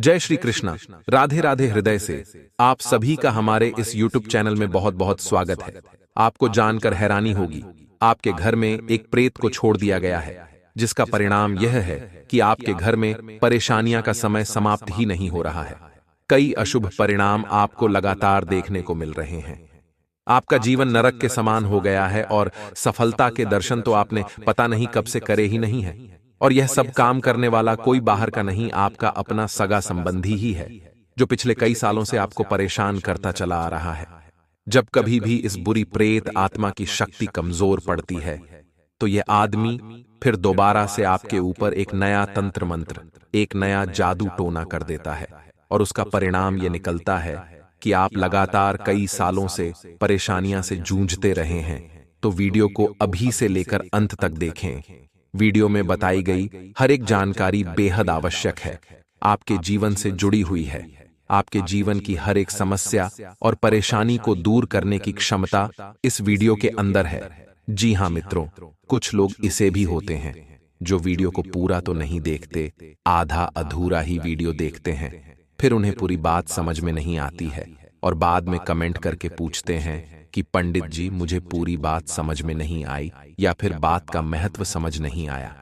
जय श्री कृष्णा। राधे राधे हृदय से आप सभी का हमारे इस YouTube चैनल में बहुत बहुत स्वागत है। आपको जानकर हैरानी होगी, आपके घर में एक प्रेत को छोड़ दिया गया है, जिसका परिणाम यह है कि आपके घर में परेशानियां का समय समाप्त ही नहीं हो रहा है। कई अशुभ परिणाम आपको लगातार देखने को मिल रहे हैं। आपका जीवन नरक के समान हो गया है और सफलता के दर्शन तो आपने पता नहीं कब से करे ही नहीं है। और यह सब काम करने वाला कोई बाहर का नहीं, आपका अपना सगा संबंधी ही है, जो पिछले कई सालों से आपको परेशान करता चला आ रहा है। जब कभी भी इस बुरी प्रेत आत्मा की शक्ति कमजोर पड़ती है, तो यह आदमी फिर दोबारा से आपके ऊपर एक नया तंत्र मंत्र, एक नया जादू टोना कर देता है। और उसका परिणाम यह निकलता है कि आप लगातार कई सालों से परेशानियां से जूझते रहे हैं। तो वीडियो को अभी से लेकर अंत तक देखें। वीडियो में बताई गई हर एक जानकारी बेहद आवश्यक है, आपके जीवन से जुड़ी हुई है। आपके जीवन की हर एक समस्या और परेशानी को दूर करने की क्षमता इस वीडियो के अंदर है। जी हाँ मित्रों, कुछ लोग इसे भी होते हैं जो वीडियो को पूरा तो नहीं देखते, आधा अधूरा ही वीडियो देखते हैं। फिर उन्हें पूरी बात समझ में नहीं आती है और बाद में कमेंट करके पूछते हैं कि पंडित जी, मुझे पूरी बात समझ में नहीं आई या फिर बात का महत्व समझ नहीं आया।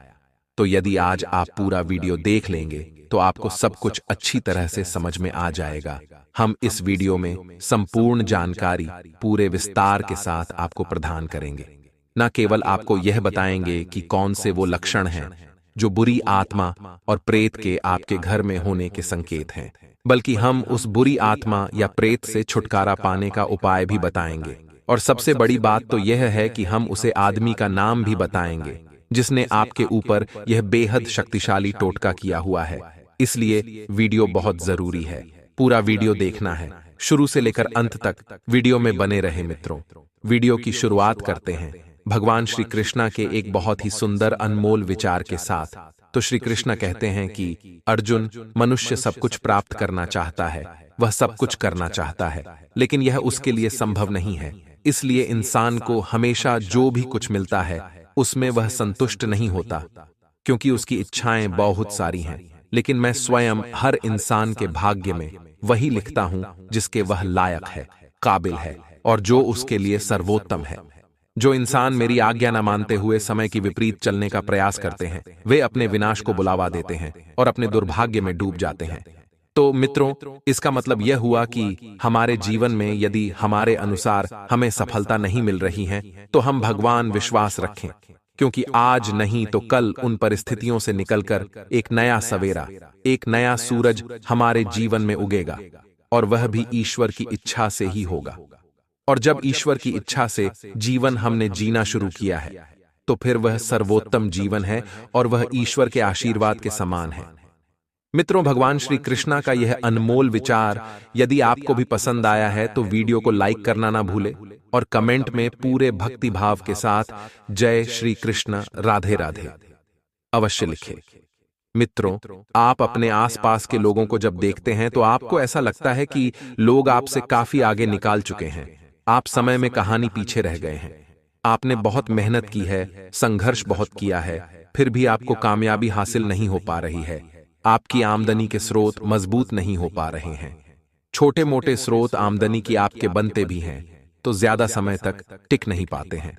तो यदि आज आप पूरा वीडियो देख लेंगे तो आपको सब कुछ अच्छी तरह से समझ में आ जाएगा। हम इस वीडियो में संपूर्ण जानकारी पूरे विस्तार के साथ आपको प्रदान करेंगे। न केवल आपको यह बताएंगे कि कौन से वो लक्षण हैं जो बुरी आत्मा और प्रेत के आपके घर में होने के संकेत हैं, बल्कि हम उस बुरी आत्मा या प्रेत से छुटकारा पाने का उपाय भी बताएंगे। और सबसे बड़ी बात तो यह है कि हम उसे आदमी का नाम भी बताएंगे जिसने आपके ऊपर यह बेहद शक्तिशाली टोटका किया हुआ है। इसलिए वीडियो बहुत जरूरी है, पूरा वीडियो देखना है, शुरू से लेकर अंत तक वीडियो में बने रहे मित्रों। वीडियो की शुरुआत करते हैं भगवान श्री कृष्णा के एक बहुत ही सुंदर अनमोल विचार के साथ। तो श्री कृष्ण कहते हैं कि अर्जुन, मनुष्य सब कुछ प्राप्त करना चाहता है, वह सब कुछ करना चाहता है, लेकिन यह उसके लिए संभव नहीं है। इसलिए इंसान को हमेशा जो भी कुछ मिलता है उसमें वह संतुष्ट नहीं होता, क्योंकि उसकी इच्छाएं बहुत सारी हैं। लेकिन मैं स्वयं हर इंसान के भाग्य में वही लिखता हूं जिसके वह लायक है, काबिल है और जो उसके लिए सर्वोत्तम है। जो इंसान मेरी आज्ञा न मानते हुए समय की विपरीत चलने का प्रयास करते हैं, वे अपने विनाश को बुलावा देते हैं और अपने दुर्भाग्य में डूब जाते हैं। तो मित्रों, इसका मतलब यह हुआ कि हमारे जीवन में यदि हमारे अनुसार हमें सफलता नहीं मिल रही है, तो हम भगवान विश्वास रखें, क्योंकि आज नहीं तो कल उन परिस्थितियों से निकलकर एक नया सवेरा, एक नया सूरज हमारे जीवन में उगेगा, और वह भी ईश्वर की इच्छा से ही होगा। और जब ईश्वर की इच्छा से जीवन हमने जीना शुरू किया है, तो फिर वह सर्वोत्तम जीवन है और वह ईश्वर के आशीर्वाद के समान है। मित्रों, भगवान श्री कृष्णा का यह अनमोल विचार यदि आपको भी पसंद आया है तो वीडियो को लाइक करना ना भूले और कमेंट में पूरे भक्ति भाव के साथ जय श्री कृष्ण, राधे राधे अवश्य लिखें। मित्रों, आप अपने आसपास के लोगों को जब देखते हैं तो आपको ऐसा लगता है कि लोग आपसे काफी आगे निकाल चुके हैं। आप समय में कहानी पीछे रह गए हैं। आपने बहुत मेहनत की है, संघर्ष बहुत किया है, फिर भी आपको कामयाबी हासिल नहीं हो पा रही है। आपकी आमदनी के स्रोत मजबूत नहीं हो पा रहे हैं। छोटे मोटे स्रोत आमदनी की आपके बनते भी हैं तो ज्यादा समय तक टिक नहीं पाते हैं।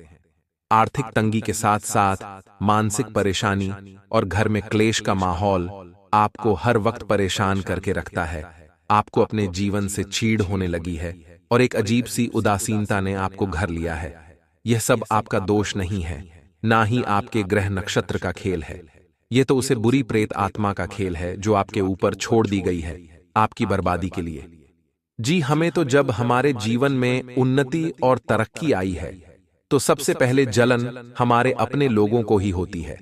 आर्थिक तंगी के साथ साथ मानसिक परेशानी और घर में क्लेश का माहौल आपको हर वक्त परेशान करके रखता है। आपको अपने जीवन से चीड़ होने लगी है और एक अजीब सी उदासीनता ने आपको घर लिया है। यह सब आपका दोष नहीं है, ना ही आपके ग्रह नक्षत्र का खेल है। यह तो उसे बुरी प्रेत आत्मा का खेल है जो आपके ऊपर छोड़ दी गई है आपकी बर्बादी के लिए। जी, हमें तो जब हमारे जीवन में उन्नति और तरक्की आई है तो सबसे पहले जलन हमारे अपने लोगों को ही होती है।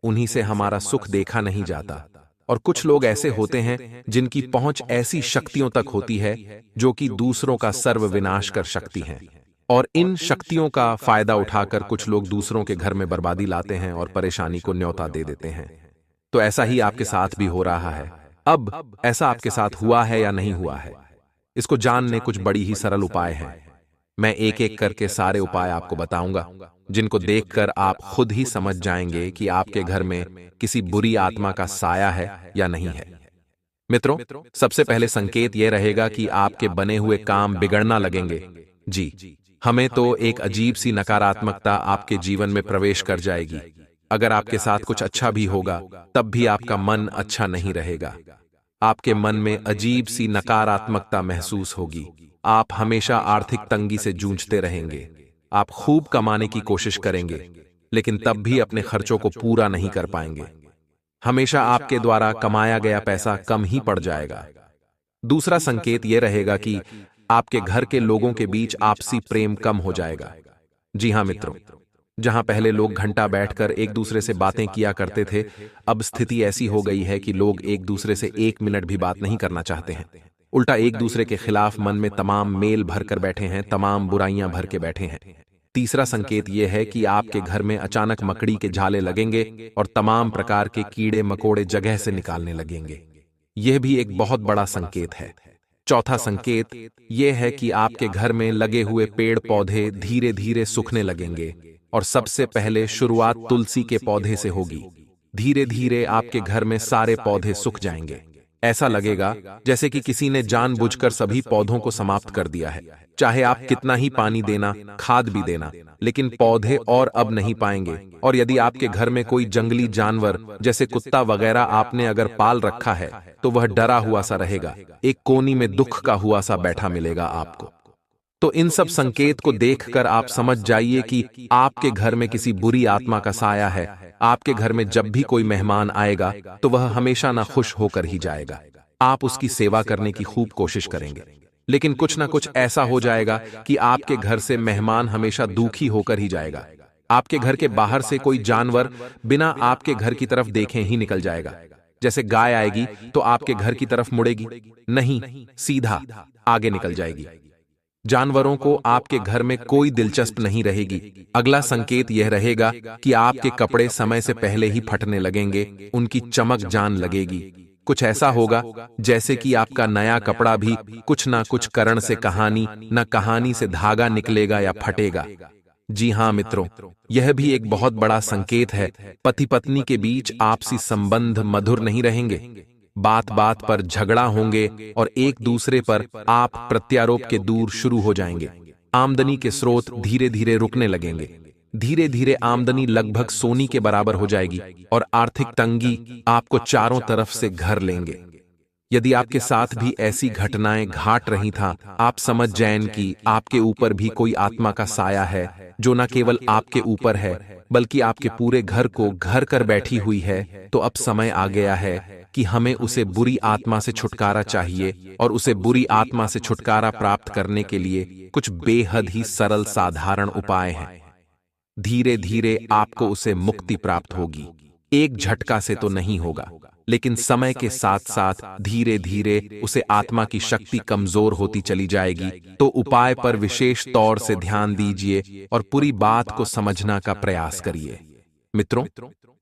उन्हीं से हमारा सुख देखा नहीं जाता। और कुछ लोग ऐसे होते हैं जिनकी पहुंच ऐसी शक्तियों तक होती है जो कि दूसरों का सर्व विनाश कर सकती हैं। और इन शक्तियों का फायदा उठाकर कुछ लोग दूसरों के घर में बर्बादी लाते हैं और परेशानी को न्योता दे देते हैं। तो ऐसा ही आपके साथ भी हो रहा है। अब ऐसा आपके साथ हुआ है या नहीं हुआ है, इसको जानने कुछ बड़ी ही सरल उपाय हैं। मैं एक एक करके सारे उपाय आपको बताऊंगा, जिनको देखकर आप खुद ही समझ जाएंगे कि आपके घर में किसी बुरी आत्मा का साया है या नहीं है। मित्रों, सबसे पहले संकेत यह रहेगा कि आपके बने हुए काम बिगड़ना लगेंगे। जी, हमें तो एक अजीब सी नकारात्मकता आपके जीवन में प्रवेश कर जाएगी। अगर आपके साथ कुछ अच्छा भी होगा, तब भी आपका मन अच्छा नहीं रहेगा। आपके मन में अजीब सी नकारात्मकता महसूस होगी। आप हमेशा आर्थिक तंगी से जूझते रहेंगे। आप खूब कमाने की कोशिश करेंगे, लेकिन तब भी अपने खर्चों को पूरा नहीं कर पाएंगे। हमेशा आपके द्वारा कमाया गया पैसा कम ही पड़ जाएगा। दूसरा संकेत यह रहेगा कि आपके घर के लोगों के बीच आपसी प्रेम कम हो जाएगा। जी हां मित्रों, जहां पहले लोग घंटा बैठकर एक दूसरे से बातें किया करते थे, अब स्थिति ऐसी हो गई है कि लोग एक दूसरे से 1 मिनट भी बात नहीं करना चाहते हैं। उल्टा एक दूसरे के खिलाफ मन में तमाम मेल भर कर बैठे हैं, तमाम बुराइयां भर के बैठे हैं। तीसरा संकेत यह है कि आपके घर में अचानक मकड़ी के झाले लगेंगे और तमाम प्रकार के कीड़े मकोड़े जगह से निकालने लगेंगे। यह भी एक बहुत बड़ा संकेत है। चौथा संकेत यह है कि आपके घर में लगे हुए पेड़ पौधे धीरे धीरे सूखने लगेंगे, और सबसे पहले शुरुआत तुलसी के पौधे से होगी। धीरे धीरे आपके घर में सारे पौधे सूख जाएंगे। ऐसा लगेगा जैसे कि किसी ने जानबूझकर सभी पौधों को समाप्त कर दिया है। चाहे आप कितना ही पानी देना, खाद भी देना, लेकिन पौधे और अब नहीं पाएंगे। और यदि आपके घर में कोई जंगली जानवर जैसे कुत्ता वगैरह आपने अगर पाल रखा है, तो वह डरा हुआ सा रहेगा, एक कोनी में दुख का हुआ सा बैठा मिलेगा आपको। तो इन सब संकेत को देखकर आप समझ जाइए कि आपके घर में किसी बुरी आत्मा का साया है। आपके घर में जब भी कोई मेहमान आएगा, तो वह हमेशा ना खुश होकर ही जाएगा। आप उसकी सेवा करने की खूब कोशिश करेंगे, लेकिन कुछ ना कुछ ऐसा हो जाएगा कि आपके घर से मेहमान हमेशा दुखी होकर ही जाएगा। आपके घर के बाहर से कोई जानवर बिना आपके घर की तरफ देखे ही निकल जाएगा। जैसे गाय आएगी तो आपके घर की तरफ मुड़ेगी नहीं, सीधा आगे निकल जाएगी। जानवरों को आपके घर में कोई दिलचस्प नहीं रहेगी। अगला संकेत यह रहेगा कि आपके कपड़े समय से पहले ही फटने लगेंगे, उनकी चमक जान लगेगी। कुछ ऐसा होगा जैसे कि आपका नया कपड़ा भी कुछ ना कुछ कारण से कहानी से धागा निकलेगा या फटेगा। जी हां मित्रों, यह भी एक बहुत बड़ा संकेत है। पति पत्नी के बीच आपसी संबंध मधुर नहीं रहेंगे। बात बात पर झगड़ा होंगे और एक दूसरे पर आप प्रत्यारोप के दूर शुरू हो जाएंगे। आमदनी के स्रोत धीरे धीरे रुकने लगेंगे। धीरे धीरे आमदनी लगभग सोनी के बराबर हो जाएगी और आर्थिक तंगी आपको चारों तरफ से घर लेंगे। यदि आपके साथ भी ऐसी घटनाएं घाट रही था, आप समझ जाएं कि आपके ऊपर भी कोई आत्मा का साया है, जो न केवल आपके ऊपर है बल्कि आपके पूरे घर को घर कर बैठी हुई है। तो अब समय आ गया है कि हमें उसे बुरी आत्मा से छुटकारा चाहिए, और उसे बुरी आत्मा से छुटकारा प्राप्त करने के लिए कुछ बेहद ही सरल साधारण उपाय हैं। धीरे धीरे आपको उसे मुक्ति प्राप्त होगी। एक झटका से तो नहीं होगा, लेकिन समय के साथ साथ धीरे धीरे उसे आत्मा की शक्ति कमजोर होती चली जाएगी। तो उपाय पर विशेष तौर से ध्यान दीजिए और पूरी बात को समझना का प्रयास करिए। मित्रों,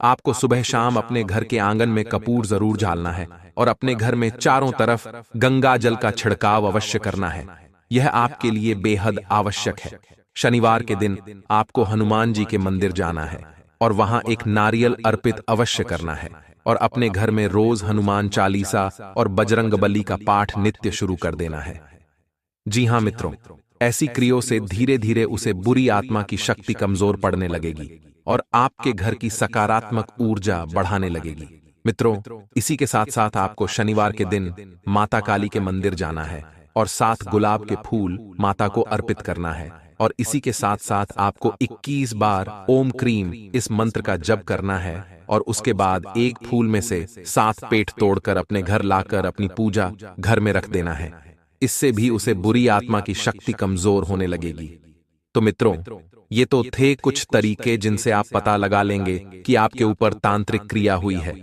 आपको सुबह शाम अपने घर के आंगन में कपूर जरूर डालना है और अपने घर में चारों तरफ गंगा जल का छिड़काव अवश्य करना है। यह आपके लिए बेहद आवश्यक है। शनिवार के दिन आपको हनुमान जी के मंदिर जाना है और वहां एक नारियल अर्पित अवश्य करना है, और अपने घर में रोज हनुमान चालीसा और बजरंगबली का पाठ नित्य शुरू कर देना है। जी हां मित्रों, ऐसी क्रियाओं से धीरे धीरे उसे बुरी आत्मा की शक्ति कमजोर पड़ने लगेगी और आपके घर की सकारात्मक ऊर्जा बढ़ाने लगेगी। मित्रों, इसी के साथ साथ आपको शनिवार के दिन माता काली के मंदिर जाना है और 7 गुलाब के फूल माता को अर्पित करना है, और इसी के साथ साथ आपको 21 बार ओम क्रीम इस मंत्र का जप करना है, और उसके बाद एक फूल में से 7 पेट तोड़कर अपने घर लाकर अपनी पूजा घर में रख देना है। इससे भी उसे बुरी आत्मा की शक्ति कमजोर होने लगेगी। तो मित्रों, ये तो थे कुछ तरीके जिनसे आप पता लगा लेंगे कि आपके ऊपर तांत्रिक क्रिया हुई है।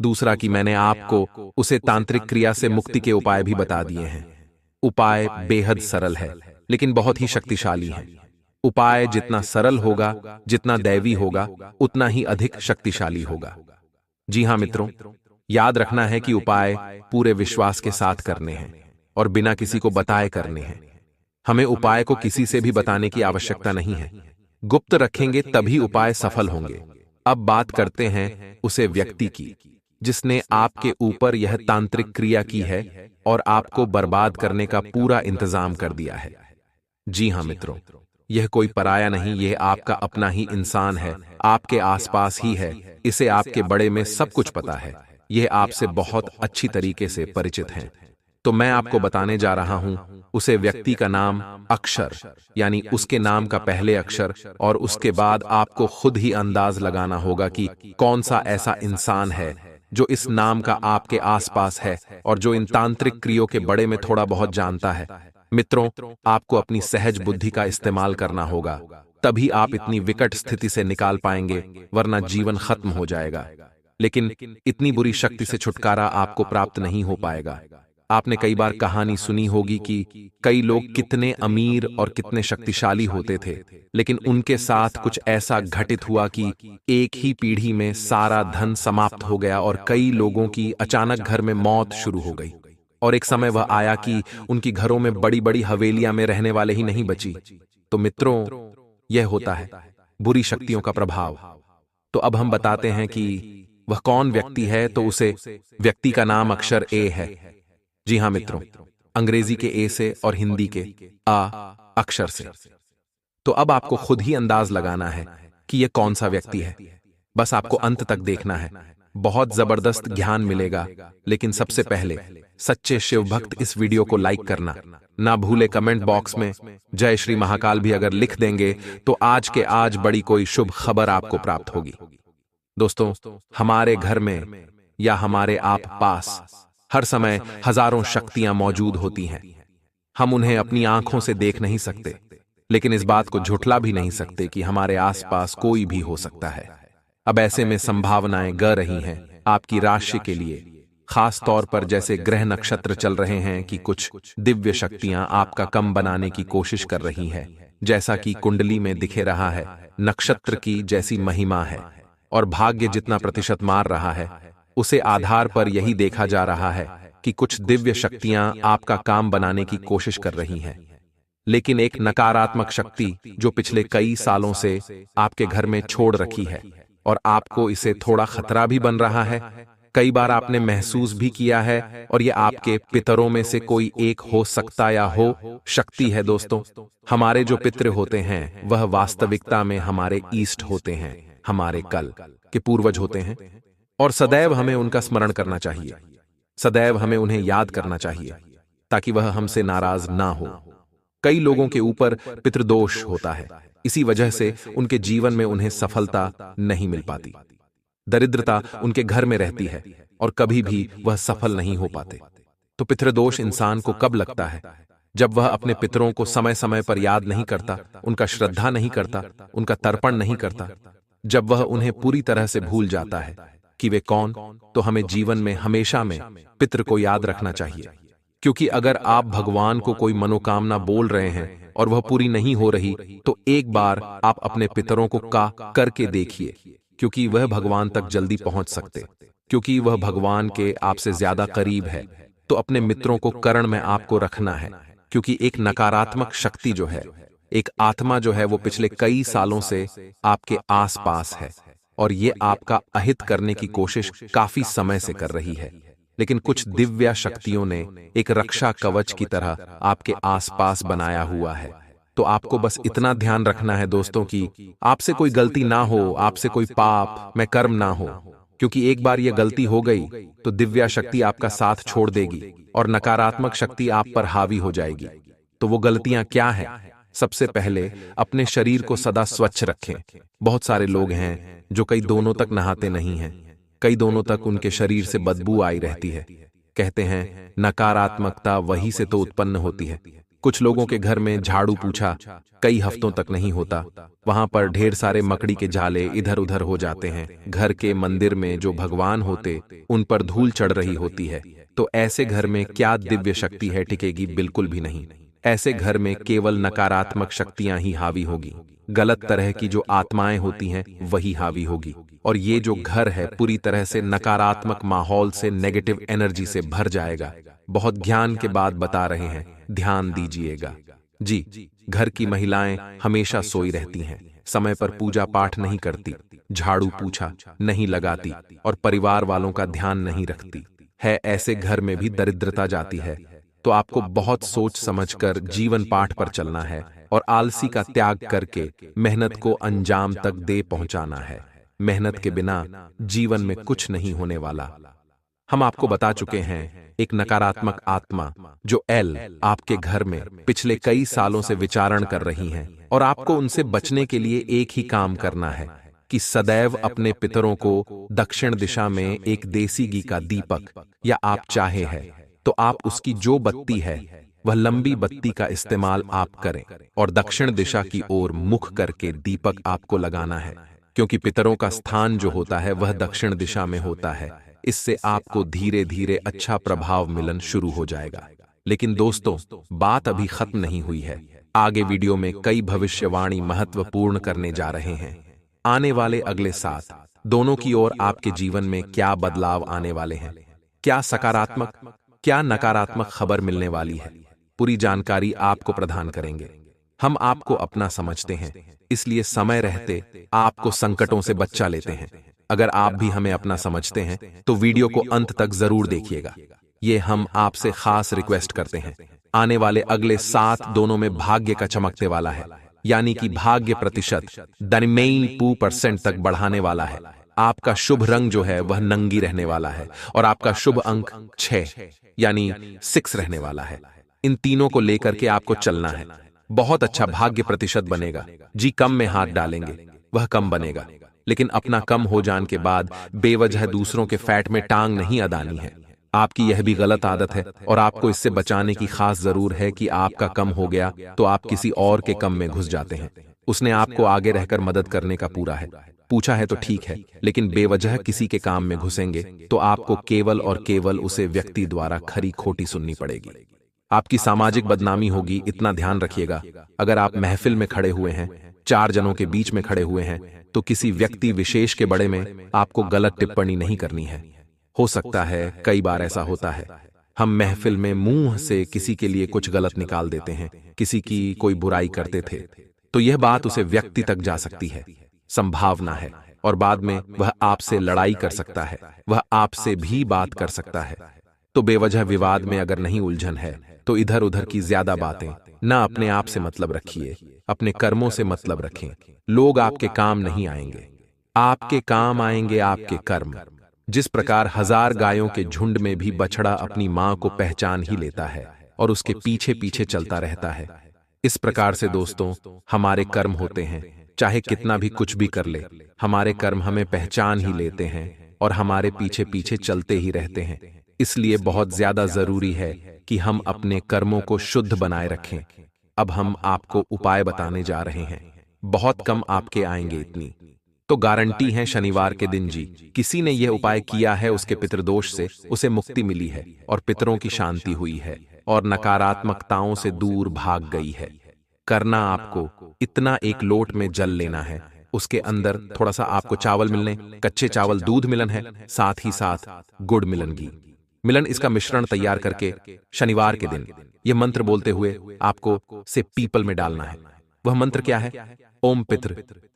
दूसरा कि मैंने आपको उसे तांत्रिक क्रिया से मुक्ति के उपाय भी बता दिए हैं। उपाय बेहद सरल है, लेकिन बहुत ही शक्तिशाली है। उपाय जितना सरल होगा, जितना दैवी होगा, उतना ही अधिक शक्तिशाली होगा। जी हां मित्रों, याद रखना है कि उपाय पूरे विश्वास के साथ करने हैं और बिना किसी को बताए करने हैं। हमें उपाय को किसी से भी बताने की आवश्यकता नहीं है। गुप्त रखेंगे तभी उपाय सफल होंगे। अब बात करते हैं उसे व्यक्ति की। जिसने आपके ऊपर यह तांत्रिक क्रिया की है और आपको बर्बाद करने का पूरा इंतजाम कर दिया है। जी हाँ मित्रों, यह कोई पराया नहीं, यह आपका अपना ही इंसान है, आपके आसपास ही है। इसे आपके बड़े में सब कुछ पता है, यह आपसे बहुत अच्छी तरीके से परिचित हैं। तो मैं आपको बताने जा रहा हूं उसे व्यक्ति का नाम अक्षर, यानी उसके नाम का पहले अक्षर, और उसके बाद आपको खुद ही अंदाज लगाना होगा कि कौन सा ऐसा इंसान है जो इस नाम का आपके आसपास है और जो इन तांत्रिक क्रियों के बड़े में थोड़ा बहुत जानता है। मित्रों, आपको अपनी सहज बुद्धि का इस्तेमाल करना होगा, तभी आप इतनी विकट स्थिति से निकाल पाएंगे, वरना जीवन खत्म हो जाएगा। लेकिन इतनी बुरी शक्ति से छुटकारा आपको प्राप्त नहीं हो पाएगा। आपने कई बार कहानी सुनी होगी कि कई लोग कितने अमीर और कितने शक्तिशाली होते थे, लेकिन उनके साथ कुछ ऐसा घटित हुआ कि एक ही पीढ़ी में सारा धन समाप्त हो गया और कई लोगों की अचानक घर में मौत शुरू हो गई। और एक समय वह आया कि उनकी घरों में बड़ी बड़ी हवेलियां में रहने वाले ही नहीं बची। तो मित्रों, यह होता है बुरी शक्तियों का प्रभाव। तो अब हम बताते हैं कि वह कौन व्यक्ति है। तो उसे व्यक्ति का नाम अक्षर ए है। जी हाँ मित्रों, अंग्रेजी के ए से और हिंदी के आ अक्षर से। तो अब आपको खुद ही अंदाज लगाना है कि यह कौन सा व्यक्ति है। बस आपको अंत तक देखना है, बहुत जबरदस्त ज्ञान मिलेगा। लेकिन सबसे पहले सच्चे शिव भक्त इस वीडियो को लाइक करना ना भूले। कमेंट बॉक्स में जय श्री महाकाल भी अगर लिख देंगे तो आज के आज बड़ी कोई शुभ खबर आपको प्राप्त होगी। दोस्तों, हमारे घर में या हमारे आप पास हर समय हजारों शक्तियां मौजूद होती हैं। हम उन्हें अपनी आंखों से देख नहीं सकते, लेकिन इस बात को झुठला भी नहीं सकते कि हमारे आसपास कोई भी हो सकता है। अब ऐसे में संभावनाएं ग रही हैं आपकी राशि के लिए, खास तौर पर जैसे ग्रह नक्षत्र चल रहे हैं कि कुछ दिव्य शक्तियां आपका कम बनाने की कोशिश कर रही हैं। जैसा कि कुंडली में दिखे रहा है, नक्षत्र की जैसी महिमा है और भाग्य जितना प्रतिशत मार रहा है, उसे आधार पर यही देखा जा रहा है कि कुछ दिव्य शक्तियां आपका काम बनाने की कोशिश कर रही हैं। लेकिन एक नकारात्मक शक्ति जो पिछले कई सालों से आपके घर में छोड़ रखी है और आपको इसे थोड़ा खतरा भी बन रहा है। कई बार आपने महसूस भी किया है, और यह आपके पितरों में से कोई एक हो सकता या हो शक्ति है। दोस्तों, हमारे जो पितृ होते हैं वह वास्तविकता में हमारे ईष्ट होते हैं, हमारे कल के पूर्वज होते हैं, और सदैव हमें उनका स्मरण करना चाहिए। सदैव हमें उन्हें याद करना चाहिए ताकि वह हमसे नाराज ना हो। कई लोगों के ऊपर पितृदोष होता है, इसी वजह से उनके जीवन में उन्हें सफलता नहीं मिल पाती। दरिद्रता उनके घर में रहती है और कभी भी वह सफल नहीं हो पाते। तो पितृदोष इंसान को कब लगता है? जब वह अपने पितरों को समय समय पर याद नहीं करता, उनका श्रद्धा नहीं करता, उनका तर्पण नहीं करता, जब वह उन्हें पूरी तरह से भूल जाता है कि वे कौन। तो हमें जीवन में हमेशा में पितृ को याद रखना चाहिए, क्योंकि अगर आप भगवान को कोई मनोकामना बोल रहे हैं और वह पूरी नहीं हो रही, तो एक बार आप अपने पितरों को करके देखिए, क्योंकि वह भगवान तक जल्दी पहुंच सकते, क्योंकि वह भगवान के आपसे ज्यादा करीब है। तो अपने मित्रों को करण में आपको रखना है, क्योंकि एक नकारात्मक शक्ति जो है, एक आत्मा जो है, वो पिछले कई सालों से आपके आसपास है और ये आपका अहित करने की कोशिश काफी समय से कर रही है। लेकिन कुछ दिव्य शक्तियों ने एक रक्षा कवच की तरह आपके आसपास बनाया हुआ है। तो आपको बस इतना ध्यान रखना है दोस्तों कि आपसे कोई गलती ना हो, आपसे कोई पाप में कर्म ना हो, क्योंकि एक बार यह गलती हो गई तो दिव्य शक्ति आपका साथ छोड़ देगी और नकारात्मक शक्ति आप पर हावी हो जाएगी। तो वो गलतियां क्या हैं? सबसे पहले अपने शरीर को सदा स्वच्छ रखें। बहुत सारे लोग हैं जो कई दिनों तक नहाते नहीं हैं, कई दिनों तक उनके शरीर से बदबू आई रहती है। कहते हैं नकारात्मकता वहीं से तो उत्पन्न होती है। कुछ लोगों के घर में झाड़ू पोछा कई हफ्तों तक नहीं होता, वहां पर ढेर सारे मकड़ी के जाले इधर उधर हो जाते हैं। घर के मंदिर में जो भगवान होते उन पर धूल चढ़ रही होती है। तो ऐसे घर में क्या दिव्य शक्ति है? टिकेगी बिल्कुल भी नहीं। ऐसे घर में केवल नकारात्मक शक्तियां ही हावी होगी, गलत तरह की जो आत्माएं होती हैं वही हावी होगी। और ये जो घर है पूरी तरह से नकारात्मक माहौल से, नेगेटिव एनर्जी से भर जाएगा। बहुत ज्ञान के बाद बता रहे हैं, ध्यान दीजिएगा। जी, घर की महिलाएं हमेशा सोई रहती हैं, समय पर पूजा पाठ नहीं करती, झाड़ू पूछा नहीं लगाती और परिवार वालों का ध्यान नहीं रखती है, ऐसे घर में भी दरिद्रता जाती है। तो आपको बहुत सोच समझकर जीवन पाठ पर चलना है और आलसी का त्याग करके मेहनत को अंजाम तक दे पहुंचाना है। मेहनत के बिना जीवन में कुछ नहीं होने वाला। हम आपको बता चुके हैं एक नकारात्मक आत्मा जो एल आपके घर में पिछले कई सालों से विचारण कर रही हैं और आपको उनसे बचने के लिए एक ही काम करना है कि सदैव अपने पितरों को दक्षिण दिशा में एक देसी घी का दीपक या आप चाहे है तो आप उसकी जो बत्ती है वह लंबी बत्ती का इस्तेमाल आप करें और दक्षिण दिशा की ओर मुख करके दीपक आपको लगाना है, क्योंकि पितरों का स्थान जो होता है वह दक्षिण दिशा में होता है। इससे आपको धीरे धीरे अच्छा प्रभाव मिलन शुरू हो जाएगा। लेकिन दोस्तों, बात अभी खत्म नहीं हुई है। आगे वीडियो में कई भविष्यवाणी महत्वपूर्ण करने जा रहे हैं। आने वाले अगले 7 दोनों की ओर आपके जीवन में क्या बदलाव आने वाले हैं, क्या सकारात्मक क्या नकारात्मक खबर मिलने वाली है, पूरी जानकारी आपको प्रदान करेंगे। हम आपको अपना समझते हैं, इसलिए समय रहते आपको संकटों से बचा लेते हैं। अगर आप भी हमें अपना समझते हैं तो वीडियो को अंत तक जरूर देखिएगा, ये हम आपसे खास रिक्वेस्ट करते हैं। आने वाले अगले 7 दोनों में भाग्य का चमकते वाला है, यानी कि भाग्य प्रतिशत 92% तक बढ़ाने वाला है। आपका शुभ रंग जो है वह नंगी रहने वाला है और आपका शुभ अंक 6 यानी 6 रहने वाला है। इन तीनों को लेकर के आपको चलना है। बहुत अच्छा भाग्य प्रतिशत बनेगा। जी कम में हाथ डालेंगे वह कम बनेगा, लेकिन अपना कम हो जाने के बाद बेवजह दूसरों के फैट में टांग नहीं अदानी है। आपकी यह भी गलत आदत है और आपको इससे बचाने की खास जरूर है कि आपका कम हो गया तो आप किसी और के कम में घुस जाते हैं। उसने आपको आगे रहकर मदद करने का पूरा है, पूछा है तो ठीक है, लेकिन बेवजह किसी के काम में घुसेंगे तो आपको केवल और केवल उसे व्यक्ति द्वारा खरी खोटी सुननी पड़ेगी। आपकी सामाजिक बदनामी होगी, इतना ध्यान रखिएगा। अगर आप महफिल में खड़े हुए हैं, 4 जनों के बीच में खड़े हुए हैं, तो किसी व्यक्ति विशेष के बड़े में आपको गलत टिप्पणी नहीं करनी है। हो सकता है कई बार ऐसा होता है, हम महफिल में मुंह से किसी के लिए कुछ गलत निकाल देते हैं, किसी की कोई बुराई करते थे, तो यह बात उसे व्यक्ति तक जा सकती है, संभावना है, और बाद में वह आपसे लड़ाई कर सकता है, वह आपसे भी बात कर सकता है। तो बेवजह विवाद में अगर नहीं उलझन है तो इधर उधर की ज्यादा बातें ना अपने आप से मतलब रखिए, अपने कर्मों से मतलब रखें। लोग आपके काम नहीं आएंगे, आपके काम आएंगे आपके कर्म। जिस प्रकार 1000 गायों के झुंड में भी बछड़ा अपनी मां को पहचान ही लेता है और उसके पीछे पीछे चलता रहता है, इस प्रकार से दोस्तों हमारे कर्म होते हैं। चाहे कितना भी कुछ भी कर ले, हमारे कर्म हमें पहचान ही लेते हैं और हमारे पीछे पीछे चलते ही रहते हैं। इसलिए बहुत ज्यादा जरूरी है कि हम अपने कर्मों को शुद्ध बनाए रखें। अब हम आपको उपाय बताने जा रहे हैं, बहुत कम आपके आएंगे, इतनी तो गारंटी है शनिवार के दिन जी किसी ने यह उपाय किया है, उसके पितृदोष से उसे मुक्ति मिली है और पितरों की शांति हुई है और नकारात्मकताओं से दूर भाग गई है। करना आपको इतना, एक लोट में जल लेना है, उसके अंदर थोड़ा सा आपको चावल मिलने, कच्चे चावल दूध मिलन है, साथ ही साथ गुड़ मिलन घी मिलन। इसका मिश्रण तैयार करके शनिवार के दिन यह मंत्र बोलते हुए आपको से पीपल में डालना है। वह मंत्र क्या है? ओम पितृ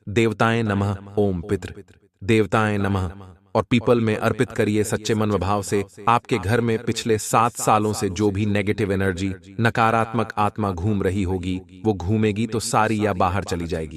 देवताएं नमः, ओम पितृ देवताएं नमः, और पीपल में अर्पित करिए सच्चे मन व भाव से। आपके घर में पिछले 7 सालों से जो भी नेगेटिव एनर्जी, नकारात्मक आत्मा घूम रही होगी, वो घूमेगी तो सारी या बाहर चली जाएगी।